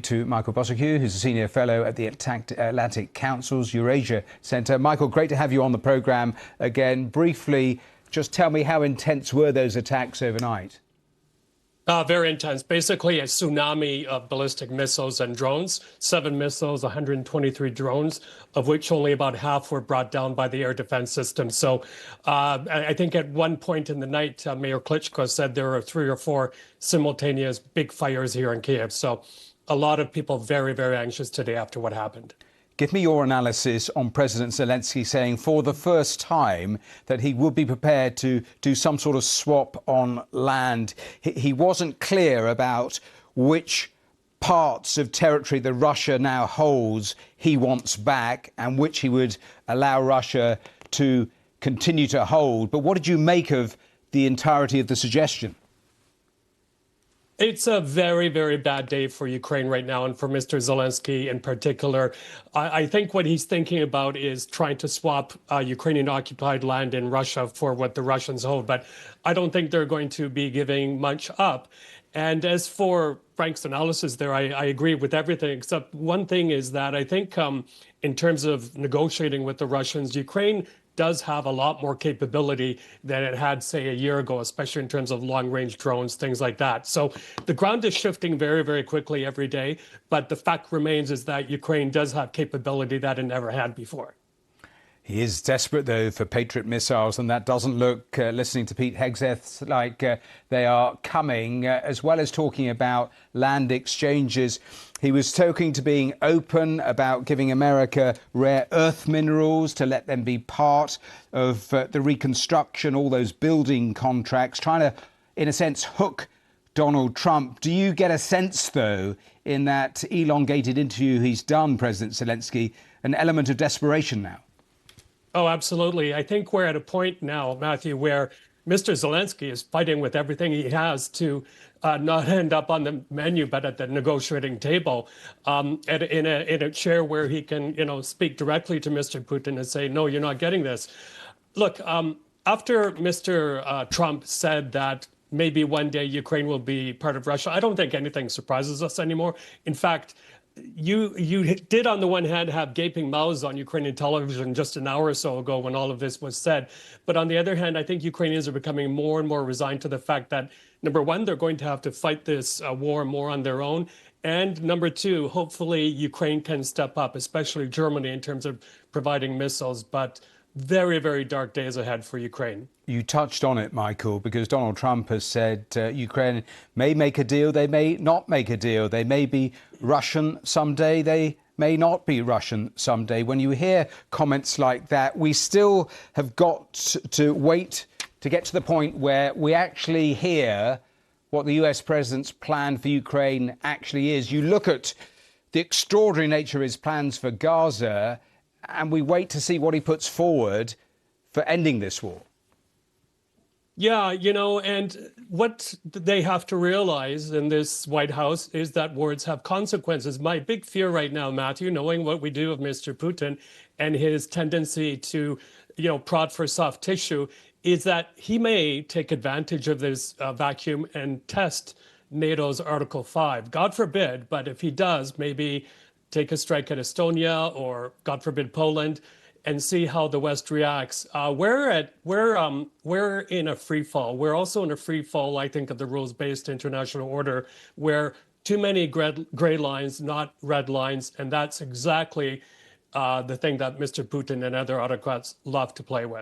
speak to Michael Bociurkiw, who's a senior fellow at the Atlantic Council's Eurasia Centre. Michael, great to have you on the programme again. Briefly, just tell me, how intense were those attacks overnight? Very intense. Basically a tsunami of ballistic missiles and drones. 7 missiles, 123 drones, of which only about half were brought down by the air defense system. So I think at one point in the night, Mayor Klitschko said there were 3 or 4 simultaneous big fires here in Kyiv. So a lot of people very, very anxious today after what happened. Give me your analysis on President Zelensky saying for the first time that he would be prepared to do some sort of swap on land. He wasn't clear about which parts of territory that Russia now holds he wants back and which he would allow Russia to continue to hold. But what did you make of the entirety of the suggestion? It's a very, very bad day for Ukraine right now, and for Mr. Zelensky in particular. I think what he's thinking about is trying to swap Ukrainian-occupied land in Russia for what the Russians hold, but I don't think they're going to be giving much up. And as for Frank's analysis there, I agree with everything, except one thing is that I think in terms of negotiating with the Russians, Ukraine does have a lot more capability than it had, say, a year ago, especially in terms of long-range drones, things like that. So the ground is shifting very, very quickly every day. But the fact remains is that Ukraine does have capability that it never had before. He is desperate, though, for Patriot missiles, and that doesn't look, listening to Pete Hegseth, like they are coming, as well as talking about land exchanges. He was talking to being open about giving America rare earth minerals to let them be part of the reconstruction, all those building contracts, trying to, in a sense, hook Donald Trump. Do you get a sense, though, in that elongated interview he's done, President Zelensky, an element of desperation now? Oh, absolutely. I think we're at a point now, Matthew, where Mr. Zelensky is fighting with everything he has to not end up on the menu, but at the negotiating table, in a chair where he can, speak directly to Mr. Putin and say, no, you're not getting this. Look, after Mr. Trump said that maybe one day Ukraine will be part of Russia, I don't think anything surprises us anymore. In fact, you did, on the one hand, have gaping mouths on Ukrainian television just an hour or so ago when all of this was said. But on the other hand, I think Ukrainians are becoming more and more resigned to the fact that, number one, they're going to have to fight this war more on their own. And number two, hopefully Ukraine can step up, especially Germany, in terms of providing missiles. But very, very dark days ahead for Ukraine. You touched on it, Michael, because Donald Trump has said Ukraine may make a deal, they may not make a deal. They may be Russian someday, they may not be Russian someday. When you hear comments like that, we still have got to wait to get to the point where we actually hear what the US president's plan for Ukraine actually is. You look at the extraordinary nature of his plans for Gaza, and we wait to see what he puts forward for ending this war. Yeah, and what they have to realize in this White House is that words have consequences. My big fear right now, Matthew, knowing what we do of Mr. Putin and his tendency to, prod for soft tissue, is that he may take advantage of this vacuum and test NATO's Article 5. God forbid, but if he does, maybe take a strike at Estonia or, God forbid, Poland, and see how the West reacts. We're in a free fall. We're also in a free fall, I think, of the rules-based international order, where too many gray lines, not red lines, and that's exactly the thing that Mr. Putin and other autocrats love to play with.